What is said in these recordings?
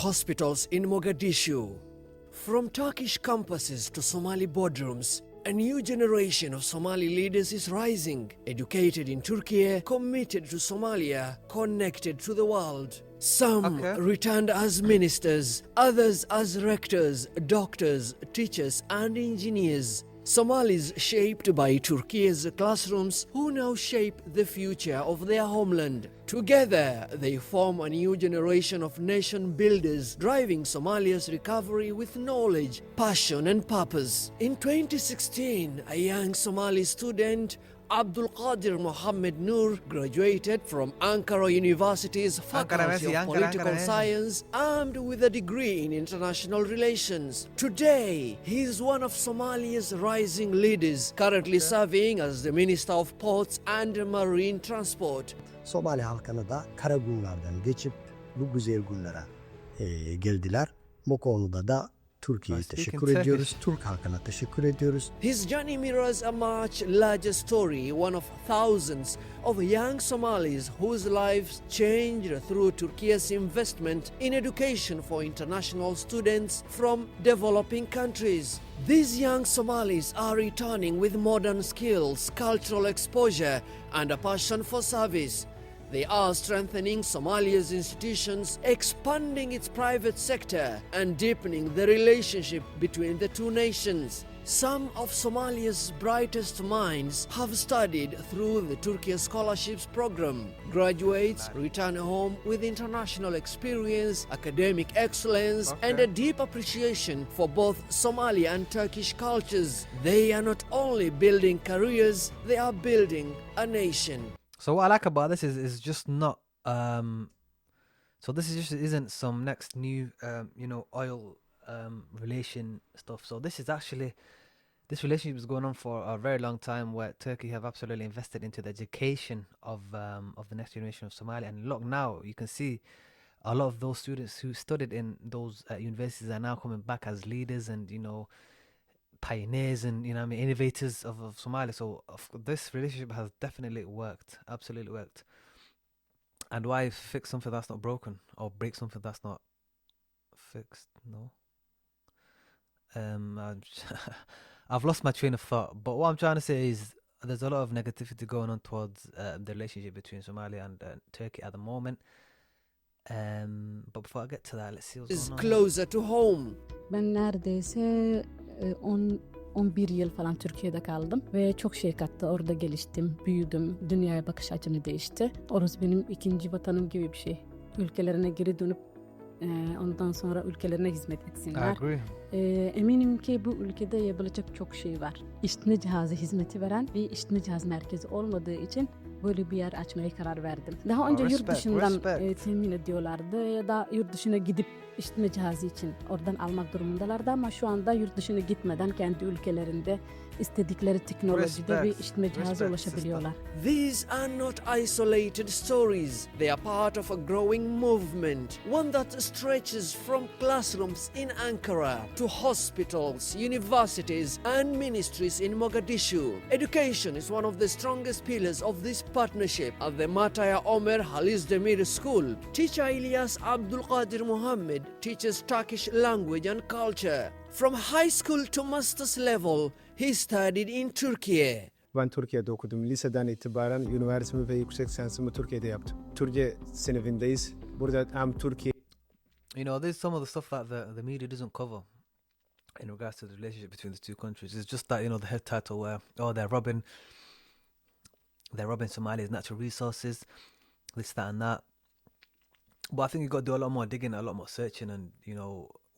Hospitals in Mogadishu. From Turkish campuses to Somali boardrooms, a new generation of Somali leaders is rising, educated in Turkey, committed to Somalia, connected to the world. Some returned as ministers, others as rectors, doctors, teachers and engineers. Somalis shaped by Turkey's classrooms who now shape the future of their homeland. Together, they form a new generation of nation builders, driving Somalia's recovery with knowledge, passion and purpose. In 2016, a young Somali student, Abdul Qadir Mohammed Noor, graduated from Ankara University's Faculty of Political Science, armed with a degree in international relations. Today, he is one of Somalia's rising leaders, currently serving as the Minister of Ports and Marine Transport. Somali halkına da kara günlerden geçip bu güzel günlere geldiler. Bu konuda da Türkiye'ye teşekkür ediyoruz. Türk halkına teşekkür ediyoruz. His journey mirrors a much larger story, one of thousands of young Somalis whose lives changed through Turkey's investment in education for international students from developing countries. These young Somalis are returning with modern skills, cultural exposure, and a passion for service. They are strengthening Somalia's institutions, expanding its private sector, and deepening the relationship between the two nations. Some of Somalia's brightest minds have studied through the Turkey Scholarships Program. Graduates return home with international experience, academic excellence, and a deep appreciation for both Somali and Turkish cultures. They are not only building careers, they are building a nation. So what I like about this is just not so this is just isn't some next new oil relation stuff. So this is actually, this relationship is going on for a very long time, where Turkey have absolutely invested into the education of the next generation of Somali. And look, now you can see a lot of those students who studied in those universities are now coming back as leaders and pioneers and innovators of Somalia. So this relationship has definitely worked, absolutely worked. And why fix something that's not broken, or break something that's not fixed? No. I've lost my train of thought, but what I'm trying to say is there's a lot of negativity going on towards the relationship between Somalia and Turkey at the moment. But before I get to that, let's see what's Is going on. closer to home. Ben neredeyse 11 yıl falan Türkiye'de kaldım ve çok şey kattı. Orada geliştim, büyüdüm, dünyaya bakış açım değişti. Orası benim ikinci vatanım gibi bir şey. Ülkelerine geri dönüp ondan sonra ülkelerine hizmet etsinler. Eminim ki bu ülkede yapılacak çok şey var. İşitme cihazı hizmeti veren bir işitme cihaz merkezi olmadığı için böyle bir yer açmaya karar verdim. Daha önce yurt dışından temin ediyorlardı ya da yurt dışına gidip işitme cihazı için oradan almak durumundalardı, ama şu anda yurt dışına gitmeden kendi ülkelerinde istedikleri teknolojide bir işitme cihazı ulaşabiliyorlar. These are not isolated stories. They are part of a growing movement, one that stretches from classrooms in Ankara to hospitals, universities, and ministries in Mogadishu. Education is one of the strongest pillars of this partnership. At the Mataya Omer Halis Demir School, teacher Ilyas Abdul Qadir Mohammed teaches Turkish language and culture. From high school to master's level, he studied in Turkey. Ben Türkiye'de okudum. Liseden itibaren üniversitemi ve yüksek lisansımı Türkiye'de yaptım. Türkiye sınıfındayız. Burada Türkiye. There's some of the stuff that the media doesn't cover in regards to the relationship between the two countries. It's just that, the head title where, they're robbing Somalia's natural resources, this, that and that. But I think you've got to do a lot more digging, a lot more searching, and,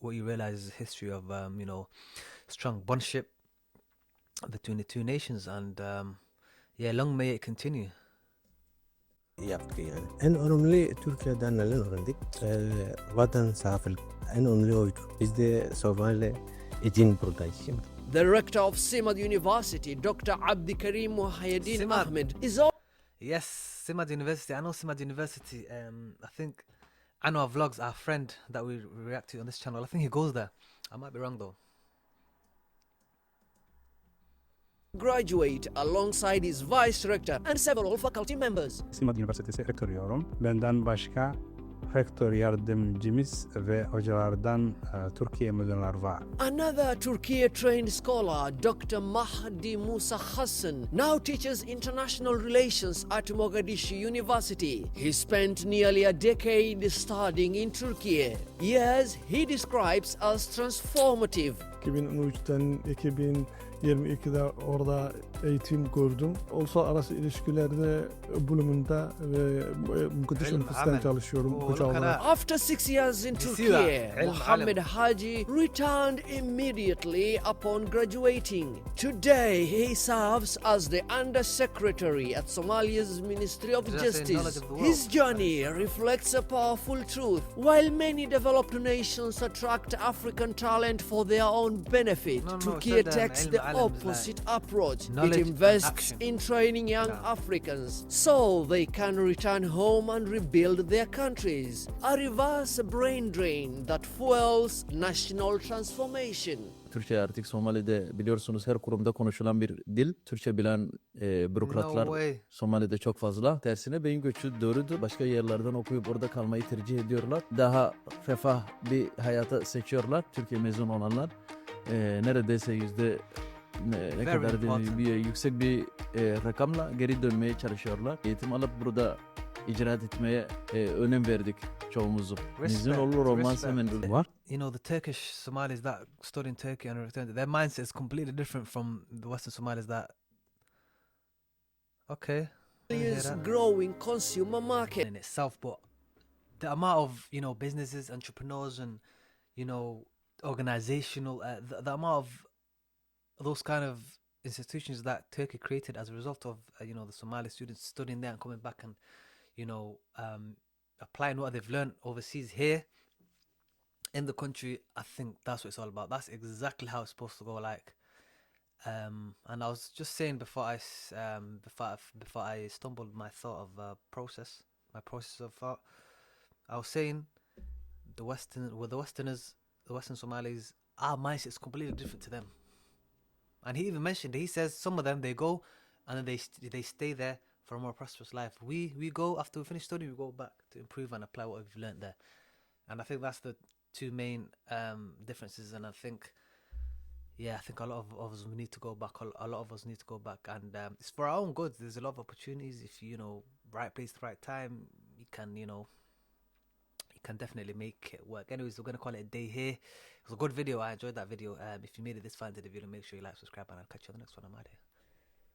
what you realize is the history of, strong bondship between the two nations, and long may it continue. Yaptık yani. En önemli Türkiye'den neler öğrendik? Vatan sahip en önemli oydu. Biz de Somali için buradayız şimdi. The rector of Simad University, Dr. Abdikarim Muhyiddin Ahmed, is all. Yes, Simad University. I know Simad University. I think Anwar Vlogs, our friend that we react to on this channel, I think he goes there. I might be wrong though. Graduate alongside his vice rector and several faculty members. Simad Üniversitesi rektörüyorum. Benden başka rektör yardımcımız ve hocalardan Türkiye müdürler var. Another Turkey-trained scholar, Dr. Mahdi Musa Hassan, now teaches international relations at Mogadishu University. He spent nearly a decade studying in Turkey. Years he describes as transformative. 2013'ten 2022'de orada eğitim gördüm. Uluslararası ilişkilerde bölümünde ve Mogadishu Üniversitesi'nde çalışıyorum hoca olarak. After 6 years in Turkey, Mohammed Haji returned immediately upon graduating. Today, he serves as the Undersecretary at Somalia's Ministry of Justice. His journey reflects a powerful truth. While many developed nations attract African talent for their own benefit, Turkey takes the opposite approach. It invests in training young Africans so they can return home and rebuild their countries. A reverse brain drain that fuels national transformation. Türkçe artık Somali'de biliyorsunuz her kurumda konuşulan bir dil. Türkçe bilen bürokratlar Somali'de çok fazla. Tersine beyin göçü doğrudur. Başka yerlerden okuyup orada kalmayı tercih ediyorlar. Daha refah bir hayata seçiyorlar. Türkiye mezun olanlar. Neredeyse ne kadar yüksek bir rakamla geri dönmeye çalışıyorlar. Eğitim alıp burada icraat etmeye önem verdik çoğumuzu. Mezun olur olmaz hemen var. You know, the Turkish Somalis that study in Turkey and return, their mindset is completely different from the Western Somalis that. Okay. Is growing consumer market in itself, but the amount of businesses, entrepreneurs, and organizational the amount of those kind of institutions that Turkey created as a result of the Somali students studying there and coming back and applying what they've learned overseas here in the country. I think that's what it's all about. That's exactly how it's supposed to go. Like, and I was just saying before I stumbled my thought of my process of thought. I was saying the Westerners, the Western Somalis, our mindset is completely different to them. And he even mentioned it. He says some of them, they go and then they stay there for a more prosperous life. We go after we finish studying, we go back to improve and apply what we've learned there. And I think that's the two main differences. And I think a lot of us need to go back. A lot of us need to go back, and it's for our own good. There's a lot of opportunities. If right place, right time, you can definitely make it work. Anyways, we're gonna call it a day here. It was a good video. I enjoyed that video. If you made it this far into the video, make sure you like, subscribe, and I'll catch you on the next one. I'm out here.